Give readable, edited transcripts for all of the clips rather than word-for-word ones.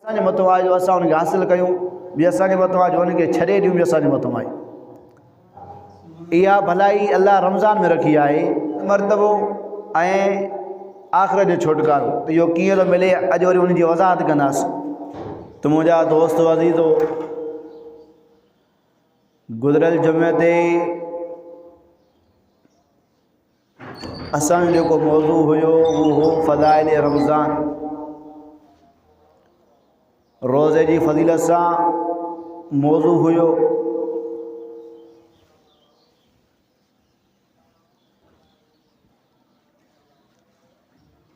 असांजे मथां आहे जो असां उनखे हासिलु कयूं, ॿी असांजे मथां आहे जो उनखे छॾे ॾियूं, ॿी असांजे मथां आहे। इहा भलाई अल्लाह रमज़ान में रखी आहे, मर्तबो ऐं आख़िरत जो छुटकारो। त इहो कीअं थो मिले, अॼु वरी उनजी वज़ाहत कंदासीं। त मुंहिंजा दोस्त अज़ीज़ो, गुज़िरियल जुमे ते असांजो जेको मौज़ू हुयो उहो हो फ़ज़ाइल रमज़ान, रोज़े जी फ़ज़ीलत सां मौज़ू हुयो।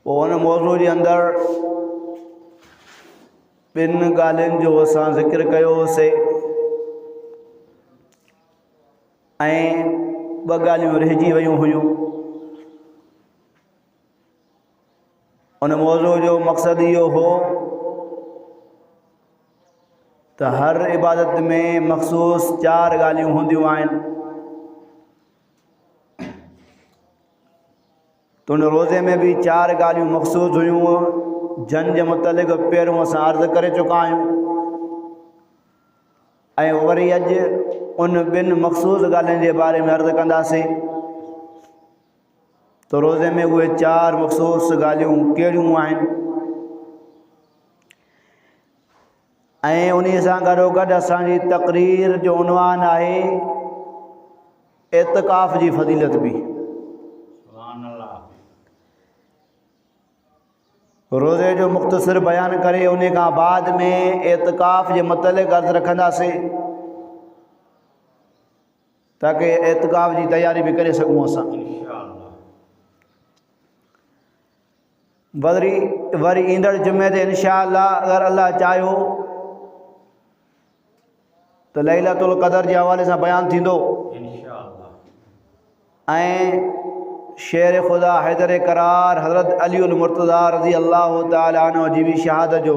पोइ हुन मौज़ू जे अंदरि ॿिनि ॻाल्हियुनि जो असां ज़िक्र कयोसीं ऐं ॿ ॻाल्हियूं रहिजी वियूं हुयूं। उन मौज़ू जो मक़सदु इहो हो त हर इबादत में मख़सूस 4 ॻाल्हियूं हूंदियूं आहिनि। त उन रोज़े में बि 4 ॻाल्हियूं मख़सूस हुयूं, जन जे मुतलिक़ पहिरियों असां अर्ज़ु करे चुका आहियूं ऐं वरी अॼु उन ॿिनि मख़सूस ॻाल्हियुनि जे बारे में अर्ज़ु कंदासीं। तो रोज़े में उहे 4 मख़सूस ॻाल्हियूं कहिड़ियूं आहिनि ऐं उन सां गॾोगॾु असांजी तक़रीर जो उनवान आहे एतिकाफ़ जी फ़ज़ीलत बि। रोज़े जो मुख़्तसिर बयानु करे उन खां बाद में एतिकाफ़ जे मुतलिक़ अर्ज़ु रखंदासीं ताकि एतिकाफ़ जी तयारी बि करे सघूं असां। वरी ईंदड़ जुमे ते इंशाअल्लाह अगरि अल्लाह चाहियो त लैलतुल क़दर जे हवाले सां बयानु थींदो ऐं शेर ख़ुदा हैदर करार हज़रत अलीउल मुर्तज़ा रज़ी अल्लाह ताला अन्हु जी बि शहादत जो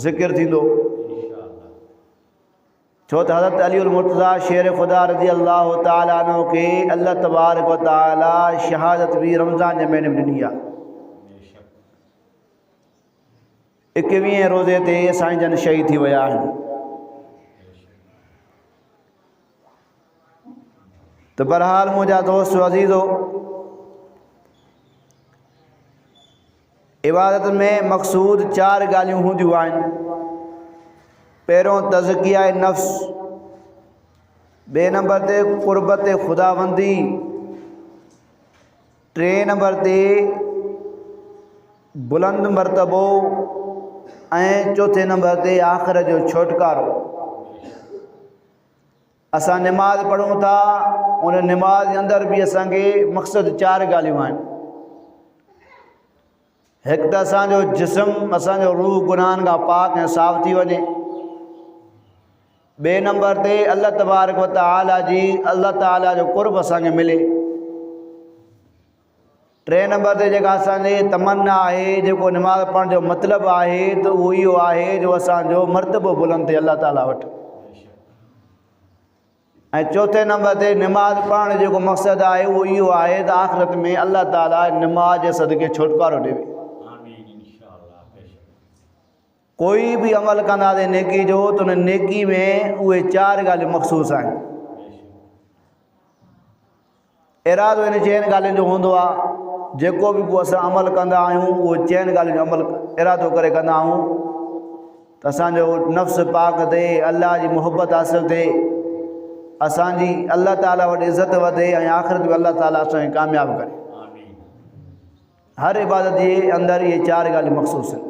ज़िक्र थींदो। छो त हज़रत अलीउल मुर्तज़ा शेर ख़ुदा रज़ी अल्लाह ताला अन्हु खे अल्लाह तबारक व ताला शहादत बि रमज़ान जे महीने में ॾिनी आहे। 21 रोज़े ते साईं जन शहीद थी विया आहिनि। तो बहरहाल मुंहिंजा दोस्त अज़ीज़ो, इबादत में मक़सूद 4 ॻाल्हियूं हूंदियूं आहिनि। पहिरियों तज़किया नफ़्स, ॿिए नंबर ते क़ुर्बत ख़ुदाबंदी, 3 नंबर ते बुलंद मर्तबो ऐं 4थे नंबर ते आख़िरत जो छुटकारो। असां निमाज़ पढ़ूं था, उन निमाज़ जे अंदरि बि असांखे मक़सदु 4 ॻाल्हियूं आहिनि। हिकु त असांजो जिस्म, असांजो रूह गुनाहनि खां पाक ऐं साफ़ थी वञे। ॿिए नंबर ते अल्लाह तबारक व ताला जी अल्लाह ताला जो क़ुर्ब असांखे मिले। 3 नंबर ते जेका असांजी तमन्ना आहे, जेको निमाज़ पढ़ण जो मतिलबु आहे, त उहो इहो आहे जो असांजो मर्तबो बुलंद थिए अल्लाह ताला वटि। ऐं 4थे नंबर ते निमाज़ पढ़ण जो जेको मक़सदु आहे उहो इहो आहे त आख़िरत में अल्लाह ताला निमाज़ जे सदके छुटकारो ॾिए। कोई बि अमल कंदासीं नेकी जो त उन नेकी में उहे 4 ॻाल्हियूं मख़सूस आहिनि। इरादो इन 4 ॻाल्हियुनि जो हूंदो आहे, जेको बि पोइ असां अमल कंदा आहियूं उहो 4 ॻाल्हियुनि जो अमल इरादो करे कंदा आहियूं त असांजो नफ़्स पाक थिए, अल्लाह जी मुहबत हासिलु थिए, असांजी अल्लाह ताला वटि इज़त वधे ऐं आख़िरत में अल्लाह ताला असांखे कामयाबु करे। हर इबादत जे अंदरि इहे 4 ॻाल्हियूं मख़सूस आहिनि।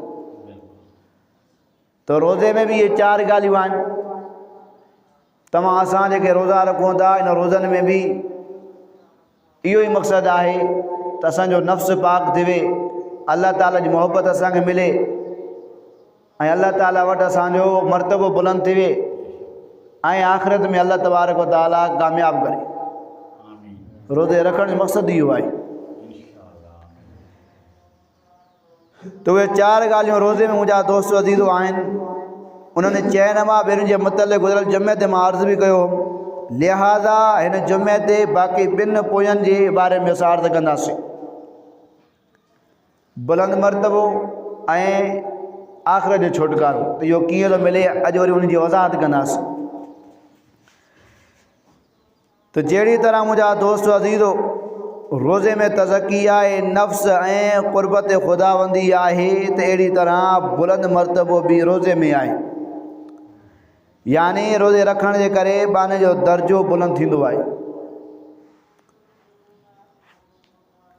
तो रोज़े में भी ये 4 ॻाल्हियूं आहिनि। तव्हां असां जेके रोज़ा रखूं था, इन रोज़नि में भी इहो ई मक़सदु आहे त असांजो नफ़्स पाक थिए, अल्लाह ताला जी मोहब्बत असांखे मिले ऐं अल्लाह ताला वटि असांजो मर्तबो बुलंद थिए ऐं आख़िरत में अल्लाह तबारक व ताला कामयाबु करे। रोज़े रखण जो मक़सदु इहो आहे। तो उहे 4 ॻाल्हियूं रोज़े में मुंहिंजा दोस्त अज़ीज़ो आहिनि। उन्होंने चइनि मां ॿियनि जे मुतलिक़ गुज़िरियल जुमे ते मां अर्ज़ु बि कयो, लिहाज़ा हिन जुमे ते बाक़ी 2 पोयनि जे बारे में असां अर्ज़ु कंदासीं। बुलंद मर्तबो ऐं आख़िरत जो छुटकारो। तो इहो कीअं थो मिले, अॼु वरी उनजी वज़ाहत कंदासीं। तो जहिड़ी तरह मुंहिंजा दोस्त अज़ीज़ो रोज़े में तज़की आहे, नफ़्स ऐं क़ुर्बत ख़ुदावंदी आहे, त अहिड़ी तरह बुलंद मर्तबो बि रोज़े में आहे। यानी रोज़े रखण जे करे बाने जो दर्जो बुलंद थींदो आहे।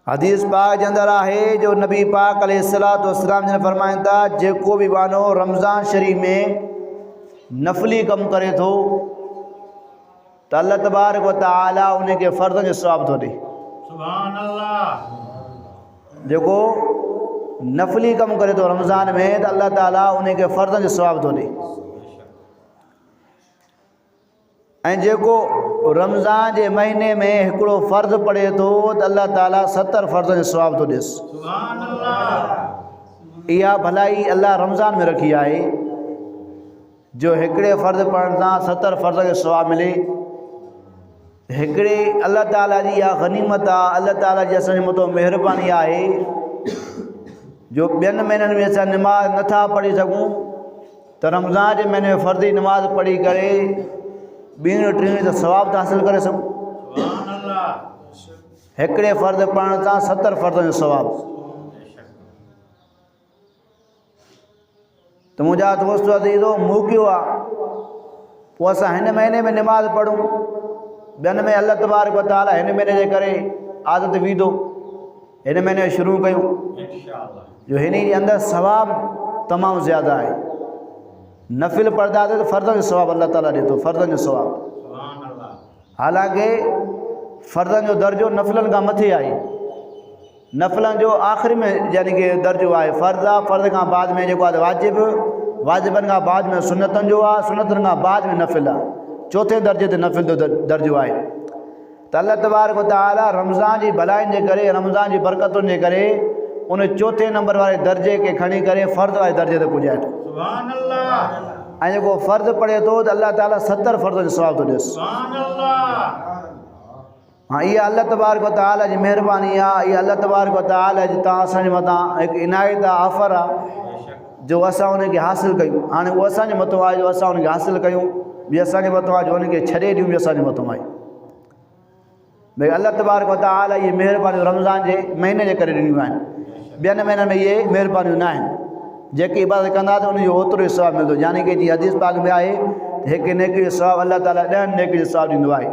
हदीस पाक जे अंदरि आहे जो नबी पाक अलैहिस्सलातु वस्सलाम जन फरमाइनि था, जेको बि बानो रमज़ान शरीफ़ में नफ़ली कमु करे थो त अल्लाह तबारक व तआला उनखे फ़र्ज़ जो सवाब थो ॾे। सुभान अल्लाह। जेको नफ़ली कमु करे थो रमज़ान में त अल्लाह ताला उनखे फ़र्ज़ जो सवाब थो ॾे। ऐं जेको रमज़ान जे महीने में हिकिड़ो फ़र्ज़ पढ़े थो त अल्लाह ताला 70 फ़र्ज़ जो सवाब थो ॾेसि। सुभान अल्लाह। इहा भलाई अल्लाह रमज़ान में रखी आहे जो हिकिड़े फ़र्ज़ पढ़ण सां 70 फ़र्ज़ जो सवाब मिले। हिकिड़े अल्लाह ताला जी इहा गनीमत आहे, अल्लाह ताला जी असांजे मथां महिरबानी आहे जो ॿियनि महीननि में असां नमाज़ नथा पढ़ी सघूं त रमज़ान जे महीने में फ़र्ज़ी नमाज़ पढ़ी करे ॿीं टीं त सवाब था हासिल करे सघूं। हिकिड़े फ़र्ज़ पढ़ण सां 70 फ़र्ज़ जो सवाब। त मुंहिंजा दोस्त अज़ीज़ो मौक़ियो आहे पोइ असां हिन महीने में नमाज़ पढ़ूं, ॿियनि में अल्लाह तबारक व तआला हिन महीने जे करे आदत विधो, हिन महीने में शुरू कयूं जो हिन जे अंदरि सवाब तमामु ज़्यादा आहे। नफ़िल पढ़ंदासीं त फ़र्ज़ जो सवाब अल्लाह ताला ॾे थो, फ़र्ज़ जो सवाब। हालांकि फ़र्ज़नि जो दर्जो नफ़िलनि खां मथे आहे। नफ़िलनि जो आख़िरी में यानी कि दर्जो आहे। फ़र्ज़ आहे, फ़र्ज़ खां बाद में जेको आहे वाजिब, वाजिबनि खां बाद में सुनतनि जो आहे, सुनतनि खां बाद में नफ़िल आहे। चौथे दर्जे ते नफ़िल जो दर्जो आहे। त अल्लाह तबारक व तआला रमज़ान जी भलाइनि जे करे, रमज़ान जी बरकतुनि जे करे उन चौथे नंबर वारे दर्जे खे खणी करे फ़र्ज़ वारे दर्जे ते पुॼाए थो। सुभान अल्लाह। ऐं जेको फ़र्ज़ पढ़े थो त अल्लाह ताला 70 फ़र्ज़ जो सवाब थो ॾेसि। सुभान अल्लाह। हाँ, इहा अल्लाह तबारक व तआला जी महिरबानी आहे। इहा अल्लाह तबारक व तआला जी तव्हां असांजे मथां हिकु इनायत आहे, ऑफर आहे जो असां उनखे हासिलु कयूं। हाणे उहो असांजे मथां आहे जो असां उनखे हासिलु कयूं, बि असांजे मथां आहे जो उनखे छॾे ॾियूं, बि असांजे मथां आहे। भई अल्लाह तबारक व तआला इहे महिरबानियूं रमज़ान जे महीने जे करे ॾिनियूं आहिनि। ॿियनि महीननि में इहे महिरबानियूं न आहिनि। जेकी इबादत कंदासीं उनजो ओतिरो ई सवाबु मिलंदो। यानी कि जीअं हदीस पाक में आहे हिकु नेकी जो सवाबु अल्लाह ताला 10 नेकी जो सवाबु ॾींदो आहे।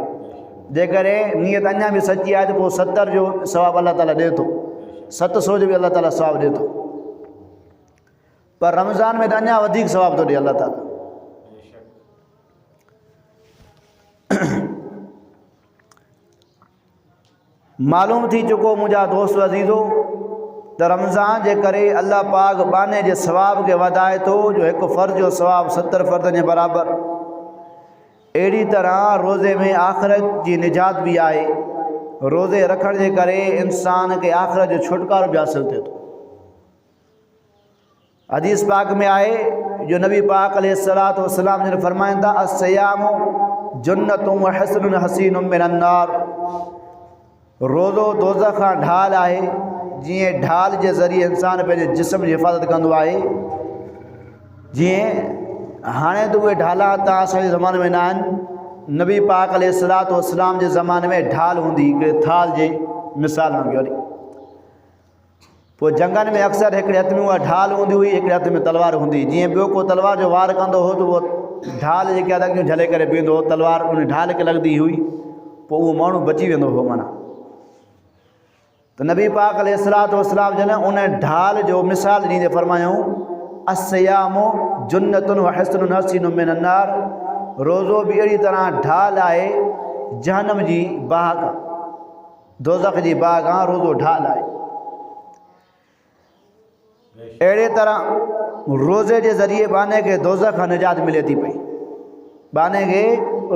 जेकॾहिं नीयत अञा बि सची आहे त पोइ 70 जो सवाबु अल्लाह ताला ॾिए थो, 700 जो बि अल्लाह ताला सवाबु ॾिए थो। पर रमज़ान में त अञा वधीक सवाबु थो ॾिए अल्लाह ताला। मालूम थी चुको मुंहिंजा दोस्त अज़ीज़ो त रमज़ान जे करे अल्लाह पाक बाने जे सवाब खे वधाए थो जो हिकु फ़र्ज़ जो सवाबु 70 फ़र्ज़ जे बराबरि। अहिड़ी तरह रोज़े में आख़िरत जी निजात बि आहे। रोज़े रखण जे करे इंसान खे आख़िरत जो छुटकारो बि हासिलु थिए थो। हदीस पाक में आहे जो नबी पाक अलैहिस्सलातु वस्सलाम जिन फरमाइनि था, अस्सियामु जन्नतुम व हस्नुन हसीनुम मिनन नार। रोज़ो दोज़ख खां ढाल आहे। जीअं ढाल जे ज़रिए इंसान पंहिंजे जिस्म जी हिफ़ाज़त कंदो आहे, जीअं हाणे त उहे ढाला तव्हां असांजे ज़माने में न आहिनि। नबी पाक अलैहिस्सलातु वस्सलाम जे ज़माने में ढाल हूंदी, हिकिड़े थाल जे मिसाल वांगुरु। वरी पोइ जंगनि में अक्सर हिकिड़े हथ में उहा ढाल हूंदी हुई, हिकिड़े हथ में तलवार हूंदी। जीअं ॿियो को तलवार जो वार कंदो हो त उहो ढाल जेके आहे अॻियूं झले करे बीहंदो हो, तलवार उन ढाल खे लॻंदी हुई, पोइ उहो माण्हू बची वेंदो हो। माना त नबी पाक अलैहिस्सलातु वस्सलाम जन उन ढाल जो मिसाल ॾींदे फरमायूं, अस्सियामु जुन्नतुन व हस्नुन हसीनुम मिनन नार। रोज़ो बि अहिड़ी तरह ढाल आहे जहन्नम जी बाग, दोज़ख जी बाग आहे। रोज़ो ढाल आहे। अहिड़े तरह रोज़े जे ज़रिए बाने खे दोज़ख खां निजात मिले थी पई। बाने खे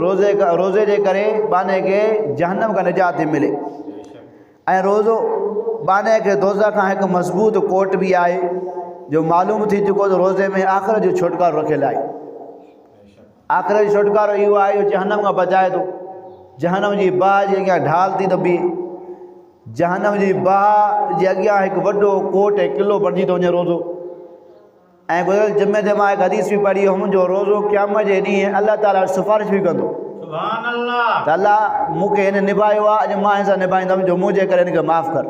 रोज़े जे करे बाने खे जहन्नम खां निजात थी मिले। ऐं रोज़ो बाने खे दोज़ख खां हिकु मज़बूत कोट बि आहे जो मालूम थी चुको त रोज़े में आख़िरत जो छुटकारो रखियलु आहे। आख़िरत जो छुटकारो इहो आहे जो जहन्नम खां बचाए थो। जहन्नम जी बाहि जे अॻियां ढाल थी त बीहे, जहन्नम जी बाहि जे अॻियां हिकु वॾो कोट ऐं क़िलो बणिजी थो वञे रोज़ो। ऐं गुज़िरियल जुमे ते मां हिकु हदीस बि पढ़ी हुअमि जो रोज़ो क़यामत जे ॾींहुं अलाह ताला सिफ़ारिश बि कंदो सुभान अल्लाह। त अलाह मूंखे हिन निभायो आहे, अॼु मां हिन सां निभाईंदुमि जो मुंहिंजे करे हिनखे माफ़ु कर।